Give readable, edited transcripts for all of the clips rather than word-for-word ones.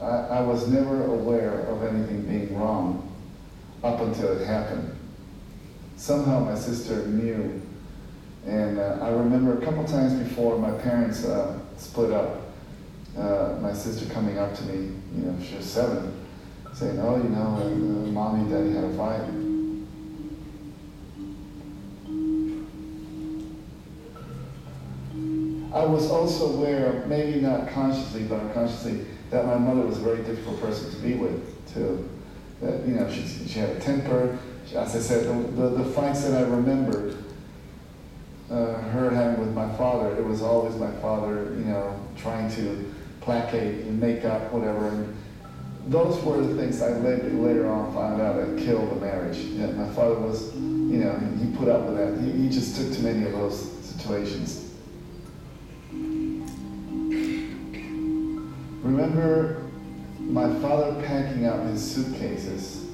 I was never aware of anything being wrong up until it happened. Somehow my sister knew, and I remember a couple times before my parents split up, my sister coming up to me, she was 7, saying, oh, mommy and daddy had a fight. I was also aware, maybe not consciously, but unconsciously, that my mother was a very difficult person to be with, too. That, she had a temper. As I said, the fights that I remembered her having with my father, it was always my father, trying to placate and make up, whatever. And those were the things I later on found out that killed the marriage. My father was, he put up with that. He just took too many of those situations. Remember my father packing up his suitcases.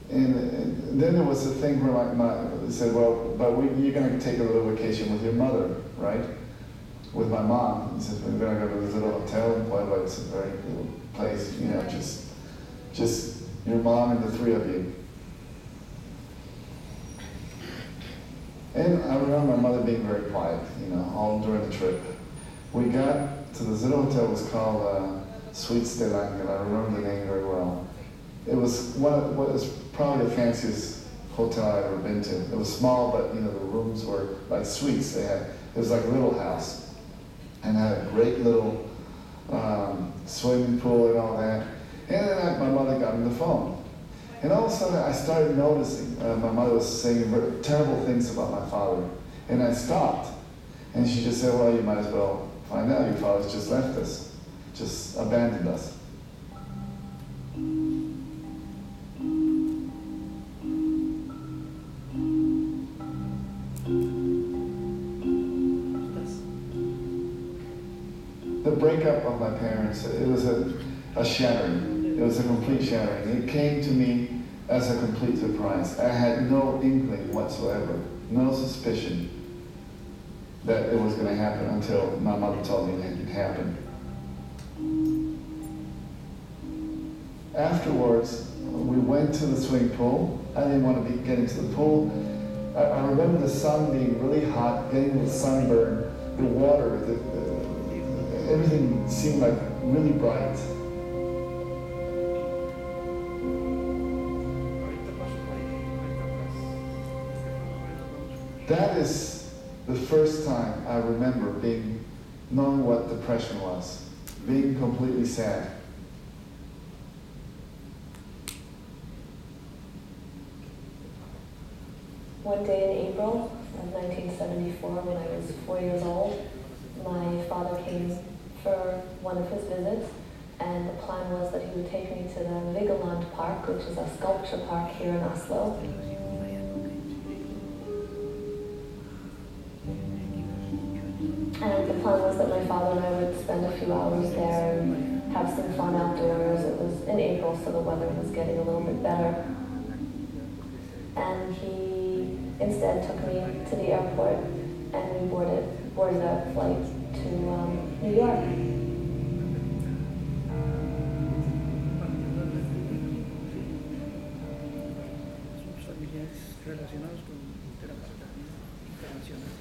And then there was a thing where my said, well, but you're going to take a little vacation with your mother, right? With my mom. He says, we're going to go to this little hotel in Puebla. It's a very little place, just your mom and the 3 of you. And I remember my mother being very quiet, all during the trip. We got to this little hotel. It was called Suites del Ángel. I remember the name very well. It was what was probably the fanciest hotel I've ever been to. It was small, but the rooms were like suites. It was like a little house, and had a great little swimming pool and all that. And then my mother got on the phone, and all of a sudden I started noticing my mother was saying terrible things about my father, and I stopped, and she just said, "Well, you might as well find out. Your father's just left us, just abandoned us." The breakup of my parents, it was a shattering. It was a complete shattering. It came to me as a complete surprise. I had no inkling whatsoever, no suspicion that it was going to happen until my mother told me that it happened. Afterwards, we went to the swimming pool. I didn't want to be getting to the pool. I remember the sun being really hot, getting the sunburn, the water, everything seemed like really bright. That is the first time I remember knowing what depression was, being completely sad. One day in April of 1974, when I was 4 years old, my father came for one of his visits, and the plan was that he would take me to the Vigeland Park, which is a sculpture park here in Oslo. And the plan was that my father and I would spend a few hours there and have some fun outdoors. It was in April, so the weather was getting a little bit better. And he instead took me to the airport, and we boarded a flight to New York. Sus familiares relacionados con Internacional.